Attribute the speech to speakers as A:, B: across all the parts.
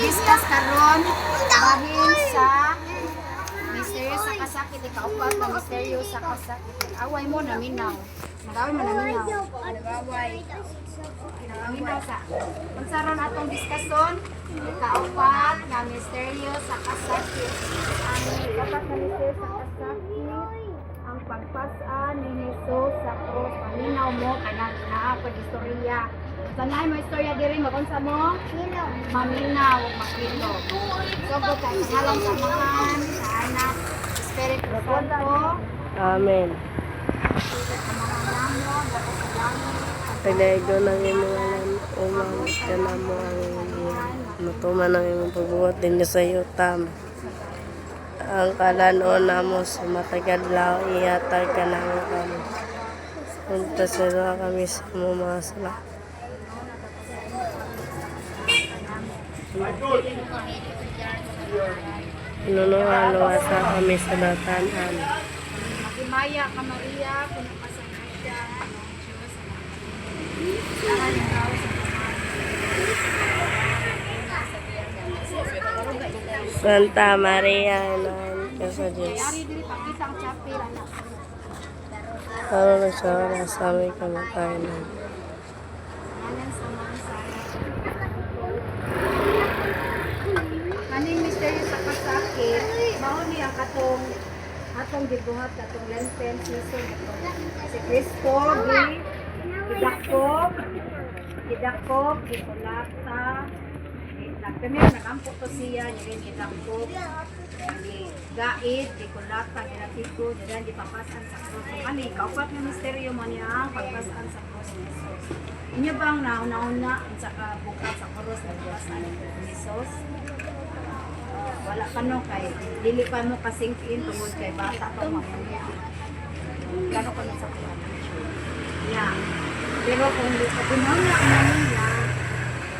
A: discuss karon bahin sa misteryo sa kasakit. Ikaupat na misteryo sa kasakit. Away mo naminaw. Nag-away mo naminaw. Nag-away. Naminaw sa. Kunsaron atong diskusyon. Ikaupat na misteryo sa kasakit. Ang ikaupat na misteryo sa kasakit. Ang pagpasaan ni Jesus sa cross. Paminaw mo kanang naapod istorya. Sanay mo istorya diri magunsa mo? Maminaw ug makilo. So kay pangalan sa Amahan, sa Anak, sa Espiritu Santo.
B: Amen. Pagdaigo ng imong alam, umawit ka na mo ang iyong matuman ng imong pagbuhat din sa iyo, tam. Ang kalanon na mo sa matagad lao, iyatag ka na mo kami. Punta sa kami sa mga sala. Inunuha-luha sa kami sa datanan.
A: Magimaya ka Maria, puno ka sa grasya ng Diyos.
B: Santa Maria, inahan ka sa Diyos.
A: Ari diri pakita ang chapel anak.
B: Para na sa oras sa aming kamatayan.
A: Anan sa mansa. Kaning misteryo sa kasakit, mao ni ang atong gibuhat katong Lenten season si Kristo gidakop gikulata nagkamir nakampo to siya diren gidakop gait gikulata ginatiko diren gipapasan sa krus ani kaupat nga misteryo man niya ang pagpasan sa krus ni Jesus. Inyo bang nauna-una sa bukas sa krus ng pasan ni Jesus? Wala pa no kay dili pa mo kasingkin tungod kay bata pa mo gano ka na sa kuha yeah. Pero kung ginauna namin niya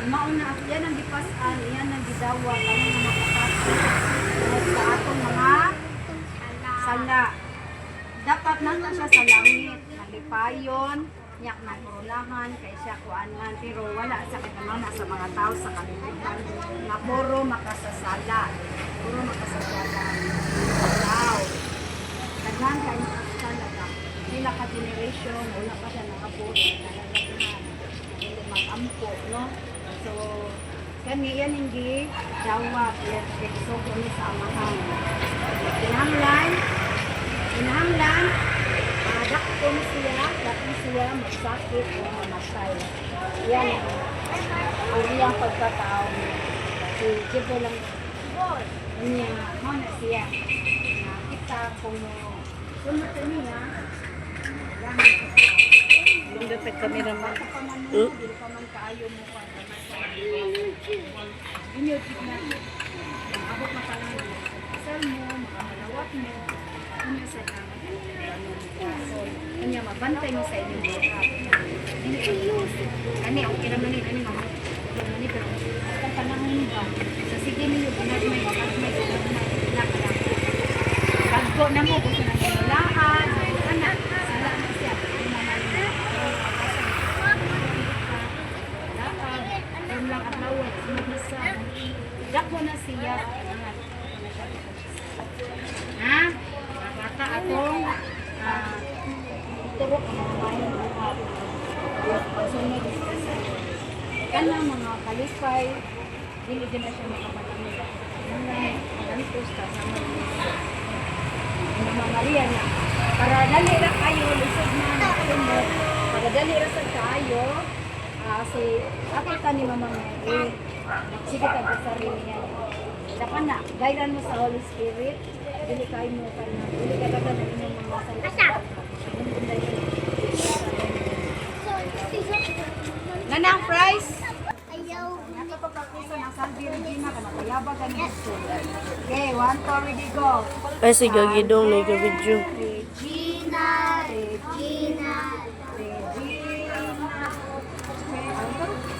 A: mauna yan ang gipasan yan ang gidawa ano nga makapasok sa atong mga sala dapat nanta siya sa langit nalipayon nyak na kurulahan kay siya kuanan pero wala sa katamana sa mga tao sa kalibutan na puro makasasala wow daghan kay makasasala nila ka generation wala pa siya nakabot hindi mag-ampo no so kani yan hindi dawa so kuni sa Amahan kinahanglan dakton siya magsakit o mamatay. Yan ang iyang pagkatao. Si Jibo lang niya, mo na siya. Nakita kung sunod niya,
B: Yung dapat kami naman.
A: hindi pa man kaayo mo pa. Inyo, tignan. Abot makalang sal mo, makamalawat mo. Inyo sa naman. Kanya mabantay mo sa inyong buhat. Hindi ko yun. Ani, okay naman yun. Ani, mga ani, pero ang panahon ba? Sa sige niyo, bunad may nakala. Pagko na mo, gusto na nilalaan. Anak, sala na siya. Yung lang at lawat, sumagisa. Dako na siya. Ha? Bata atong turok ang mga bayan pagsunod kanang mga kalipay dili din na siya makapatamid gantos ka sa mga Maria na para dali ra kayo lisod na nasunod para dali ra sa kayo si akita ni Mama Mary sige ka sa sarili niya dapat na gayran mo sa Holy Spirit dili kayo mo pa na dili ka dapat na inyong mga salita Nanang price? Ayaw. Nato pa practice ng Salvi Regina kana kayaba ganito. Okay, 1 2 ready go.
B: Ay, sige, gidong na video.
A: Regina, Regina, Regina.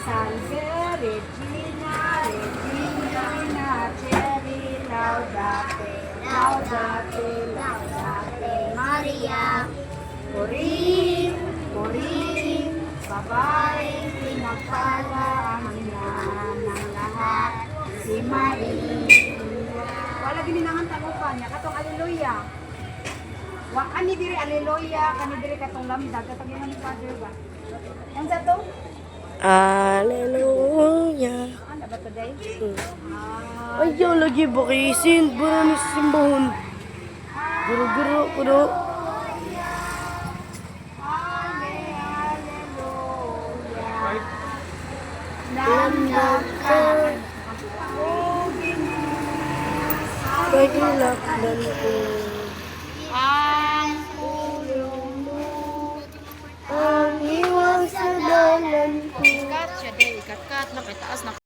A: Salve Regina, Regina, Cherry, Laudate, Laudate, Laudate, Maria. Puring, puring, babae, pinagpala ang ina ng lahat. si Maria. Wala gininangan tagupan niya. Katong aleluya. Wa ani diri aleluya, kani diri katong lamdag. Katong yung ni Father ba? Yan sa to?
B: Hallelujah.
A: Ano ba today?
B: Ayaw lagi bakisin. Buro ni simbahon. Guro-guro ko do. Lamdag ka. Pagilakdan ko.
A: Ang ulong mo.
B: Ang iwang sa dalan ko.
A: Ikat siya day, ikat-kat na, taas na